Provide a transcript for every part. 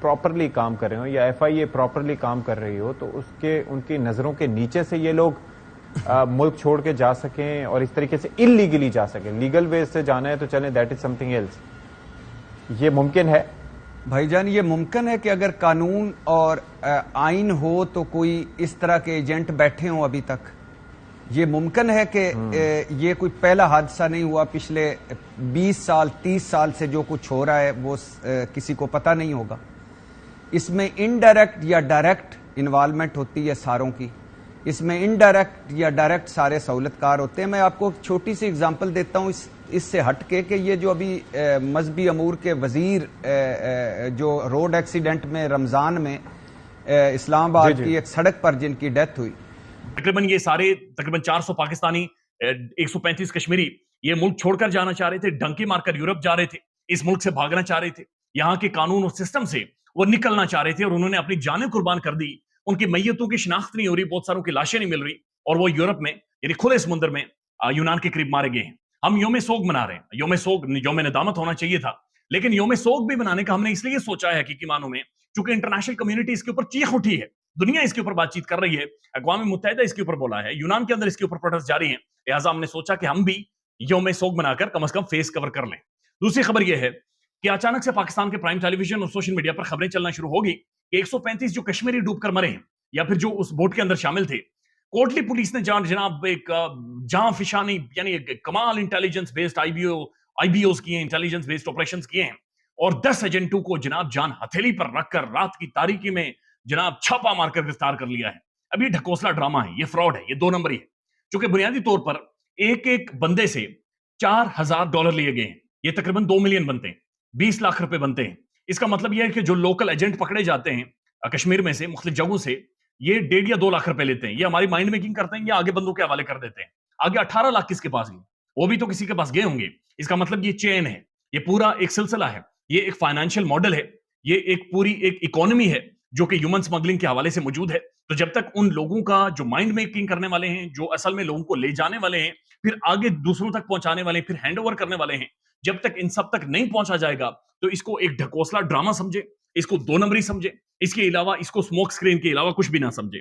Properly کام کر رہے ہوں یا FIA پراپرلی کام کر رہی ہو تو ان کی نظروں کے نیچے سے یہ لوگ ملک چھوڑ کے جا سکیں اور اس طریقے سے انلیگلی جا سکیں. لیگل وے سے جانا ہے تو چلیں, that is something else. یہ ممکن ہے بھائی جان, یہ ممکن ہے کہ اگر قانون اور آئین ہو تو کوئی اس طرح کے ایجنٹ بیٹھے ہوں ابھی تک. یہ ممکن ہے کہ یہ کوئی پہلا حادثہ نہیں ہوا, پچھلے 20 سال 30 سال سے جو کچھ ہو رہا ہے وہ کسی کو پتہ نہیں ہوگا. اس میں انڈائریکٹ یا ڈائریکٹ انوالومنٹ ہوتی ہے ساروں کی. اس میں انڈائریکٹ یا ڈائریکٹ سارے سہولت کار ہوتے ہیں. میں آپ کو چھوٹی سی اگزامپل دیتا ہوں اس سے ہٹ کے کہ یہ جو ابھی مذہبی امور کے وزیر جو روڈ ایکسیڈنٹ میں رمضان میں اسلام آباد کی ایک سڑک پر جن کی ڈیتھ ہوئی, تقریباً یہ سارے تقریباً 400 پاکستانی 135 کشمیری یہ ملک چھوڑ کر جانا چاہ رہے تھے, ڈنکی مار کر یورپ جا رہے تھے, اس ملک سے بھاگنا چاہ رہے تھے, یہاں کے قانون اور سسٹم سے وہ نکلنا چاہ رہے تھے اور انہوں نے اپنی جانیں قربان کر دی. ان کی میتوں کی شناخت نہیں ہو رہی, بہت ساروں کی لاشیں نہیں مل رہی اور وہ یورپ میں یعنی کھلے سمندر میں یونان کے قریب مارے گئے ہیں. ہم یوم سوگ منا رہے ہیں, یوم سوگ یوم ندامت ہونا چاہیے تھا, لیکن یوم سوگ بھی منانے کا ہم نے اس لیے سوچا ہے حقیقی معنوں میں چونکہ انٹرنیشنل کمیونٹی اس کے اوپر چیخ اٹھی ہے, دنیا اس کے اوپر بات چیت کر رہی ہے, اقوام متحدہ اس کے اوپر بولا ہے, یونان کے اندر اس کے اوپر پروٹیسٹ جاری ہیں, لہٰذا ہم نے سوچا کہ ہم بھی یوم سوگ منا کر کم از کم فیس کور کر لیں. دوسری خبر یہ ہے کہ اچانک سے پاکستان کے پرائم ٹیلی ویژن اور سوشل میڈیا پر خبریں چلنا شروع ہوگی کہ 135 جو کشمیری ڈوب کر مرے ہیں یا پھر جو اس بوٹ کے اندر شامل تھے, کوٹلی پولیس نے جناب ایک جاں فشانی یعنی کمال intelligence based I B Os کیے ہیں, انٹیلیجنس بیسڈ آپریشنز کیے ہیں اور 10 ایجنٹوں کو جناب جان ہتھیلی پر رکھ کر رات کی تاریکی میں جناب چھاپا مار کر گرفتار کر لیا ہے. اب یہ ڈھکوسلا ڈرامہ ہے, یہ فراڈ ہے, یہ 2 نمبری ہے, چونکہ بنیادی طور پر ایک بندے سے $4,000 لیے گئے ہیں. یہ تقریباً 2 ملین بنتے ہیں, 20 لاکھ روپے بنتے ہیں. اس کا مطلب یہ ہے کہ جو لوکل ایجنٹ پکڑے جاتے ہیں کشمیر میں سے مختلف جگہوں سے, یہ 1.5 یا 2 لاکھ روپے لیتے ہیں, یہ ہماری مائنڈ میکنگ کرتے ہیں, یہ آگے بندوں کے حوالے کر دیتے ہیں. آگے 18 لاکھ کس کے پاس گئے, وہ بھی تو کسی کے پاس گئے ہوں گے. اس کا مطلب یہ چین ہے, یہ پورا ایک سلسلہ ہے, یہ ایک فائنینشیل ماڈل ہے, یہ ایک پوری ایک اکانومی ہے جو کہ ہیومن سمگلنگ کے حوالے سے موجود ہے. تو جب تک ان لوگوں کا جو مائنڈ میکنگ کرنے والے ہیں, جو اصل میں لوگوں کو لے جانے والے ہیں, پھر آگے دوسروں تک پہنچانے والے ہیں, پھر ہینڈ اوور کرنے والے ہیں, جب تک ان سب تک نہیں پہنچا جائے گا تو اس کو ایک ڈھکوسلا ڈرامہ سمجھے, اس کو 2 نمبری سمجھے, اس کے علاوہ اس کو اسموک اسکرین کے علاوہ کچھ بھی نہ سمجھے.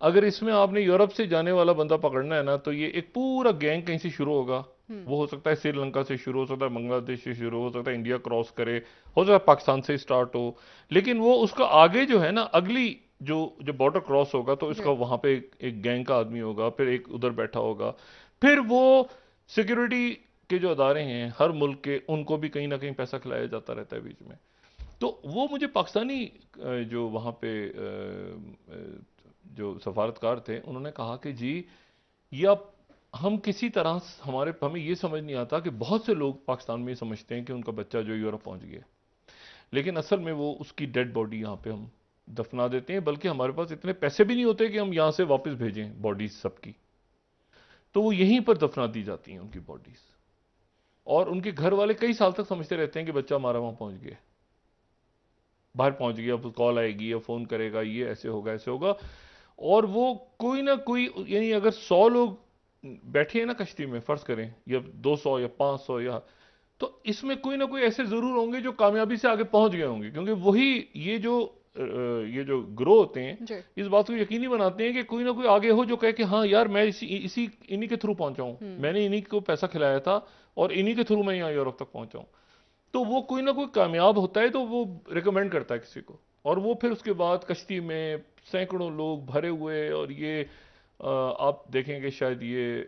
اگر اس میں آپ نے یورپ سے جانے والا بندہ پکڑنا ہے نا تو یہ ایک پورا گینگ کہیں سے شروع ہوگا. وہ ہو سکتا ہے سری لنکا سے شروع, ہو سکتا ہے بنگلہ دیش سے شروع, ہو سکتا ہے انڈیا کراس کرے, ہو سکتا ہے پاکستان سے اسٹارٹ ہو, لیکن وہ اس کا آگے جو ہے نا اگلی جو بارڈر کراس ہوگا تو اس کا وہاں پہ ایک گینگ کا آدمی ہوگا, پھر ایک ادھر بیٹھا ہوگا, پھر وہ سیکیورٹی کے جو ادارے ہیں ہر ملک کے, ان کو بھی کہیں نہ کہیں پیسہ کھلایا جاتا رہتا ہے بیچ میں. تو وہ مجھے پاکستانی جو وہاں پہ جو سفارتکار تھے انہوں نے کہا کہ جی یہ ہم کسی طرح ہمیں یہ سمجھ نہیں آتا کہ بہت سے لوگ پاکستان میں یہ سمجھتے ہیں کہ ان کا بچہ جو یورپ پہنچ گیا, لیکن اصل میں وہ اس کی ڈیڈ باڈی یہاں پہ ہم دفنا دیتے ہیں, بلکہ ہمارے پاس اتنے پیسے بھی نہیں ہوتے کہ ہم یہاں سے واپس بھیجیں باڈیز سب کی, تو وہ یہیں پر دفنا دی جاتی ہیں ان کی باڈیز. اور ان کے گھر والے کئی سال تک سمجھتے رہتے ہیں کہ بچہ ہمارا وہاں پہنچ گیا, باہر پہنچ گیا, کال آئے گی یا فون کرے گا, یہ ایسے ہوگا ایسے ہوگا. اور وہ کوئی نہ کوئی یعنی اگر 100 لوگ بیٹھے ہیں نا کشتی میں, فرض کریں یا 200 یا 500 یا, تو اس میں کوئی نہ کوئی ایسے ضرور ہوں گے جو کامیابی سے آگے پہنچ گئے ہوں گے, کیونکہ وہی یہ جو گروہ ہوتے ہیں اس بات کو یقینی بناتے ہیں کہ کوئی نہ کوئی آگے ہو جو کہے کہ ہاں یار میں انہی کے تھرو پہنچا ہوں, میں نے انہی کو پیسہ کھلایا تھا اور انہی کے تھرو میں یہاں یورپ تک پہنچا ہوں. تو وہ کوئی نہ کوئی کامیاب ہوتا ہے تو وہ ریکمینڈ کرتا ہے کسی کو, اور وہ پھر اس کے بعد کشتی میں سینکڑوں لوگ بھرے ہوئے, اور یہ آپ دیکھیں کہ شاید یہ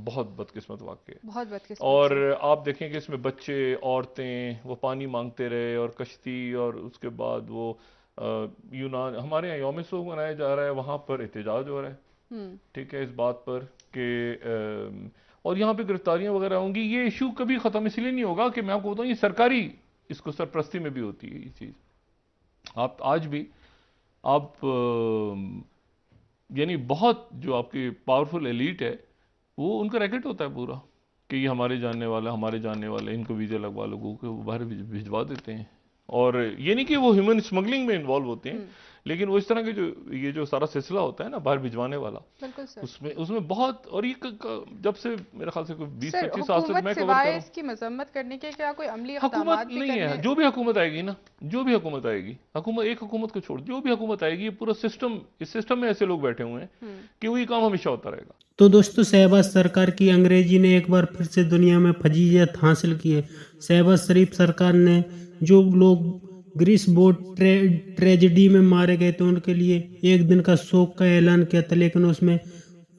بہت بدقسمت واقع ہے, بہت بدقسمت. اور آپ دیکھیں کہ اس میں بچے, عورتیں, وہ پانی مانگتے رہے اور کشتی, اور اس کے بعد وہ یونان, ہمارے یہاں یوم سوگ منایا جا رہا ہے, وہاں پر احتجاج ہو رہا ہے, ٹھیک ہے, اس بات پر کہ اور یہاں پہ گرفتاریاں وغیرہ ہوں گی. یہ ایشو کبھی ختم اس لیے نہیں ہوگا کہ میں آپ کو بتاؤں یہ سرکاری اس کو سرپرستی میں بھی ہوتی ہے یہ چیز. آپ آج بھی آپ یعنی بہت جو آپ کی پاورفل ایلیٹ ہے وہ ان کا ریکٹ ہوتا ہے پورا کہ یہ ہمارے جاننے والے ان کو ویزے لگوا لوگوں کو باہر بھجوا دیتے ہیں. اور یہ نہیں کہ وہ ہیومن اسمگلنگ میں انوالو ہوتے ہیں، لیکن وہ اس طرح کے یہ جو سارا سلسلہ ہوتا ہے نا باہر بھجوانے والا، بالکل سر. اس میں بہت، اور یہ جب سے میرے خیال سے 20-25 سال سے حکومت میں کور سوائے کروں. اس کی مذمت کرنے کے کیا کوئی عملی اقدامات حکومت بھی نہیں ہے، کرنے؟ جو بھی حکومت آئے گی نا، جو بھی حکومت آئے گی، ایک حکومت کو چھوڑ، جو بھی حکومت آئے گی، یہ پورا سسٹم، اس سسٹم میں ایسے لوگ بیٹھے ہوئے ہیں کہ وہی کام ہمیشہ ہوتا رہے گا. تو دوستو شہباز سرکار کی انگریزی نے ایک بار پھر سے دنیا میں فضیلت حاصل کی ہے. شہباز شریف سرکار نے جو لوگ گریس بوٹ ٹریجڈی میں مارے گئے تھے ان کے لیے ایک دن کا شوق کا اعلان کیا تھا، لیکن اس میں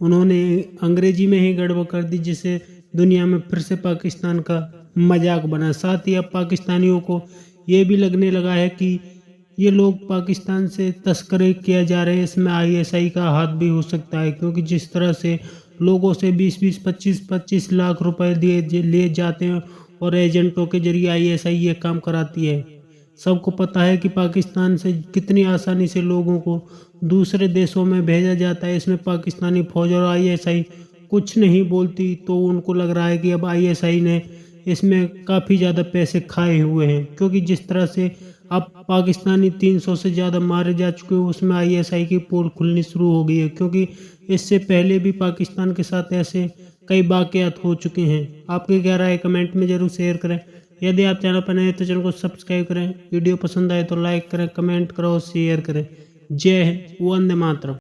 انہوں نے انگریزی میں ہی گڑبڑ کر دی، جس سے دنیا میں پھر سے پاکستان کا مذاق بنا. ساتھ ہی اب پاکستانیوں کو یہ بھی لگنے لگا ہے کہ یہ لوگ پاکستان سے تسکرے کیا جا رہے ہیں، اس میں ISI کا ہاتھ بھی ہو سکتا ہے، کیونکہ جس طرح سے لوگوں سے 20-20 25-25 لاکھ روپے لے جاتے ہیں اور ایجنٹوں کے ذریعے ISI یہ کام کراتی ہے. سب کو پتہ ہے کہ پاکستان سے کتنی آسانی سے لوگوں کو دوسرے دیشوں میں بھیجا جاتا ہے. اس میں پاکستانی فوج اور ISI کچھ نہیں بولتی، تو ان کو لگ رہا ہے کہ اب ISI نے اس میں کافی زیادہ پیسے کھائے ہوئے ہیں، کیونکہ جس طرح سے اب پاکستانی 300 سے زیادہ مارے جا چکے ہیں، اس میں ISI کی پول کھلنی شروع ہو گئی ہے، کیونکہ اس سے پہلے بھی پاکستان کے ساتھ ایسے کئی واقعات ہو چکے ہیں. آپ کی کیا رائے کمنٹ میں ضرور شیئر کریں. یدی آپ چینل پر نئے تو چینل کو سبسکرائب کریں، ویڈیو پسند آئے تو لائک کریں، کمنٹ کرو، شیئر کریں. جے ہند، وندے ماترم.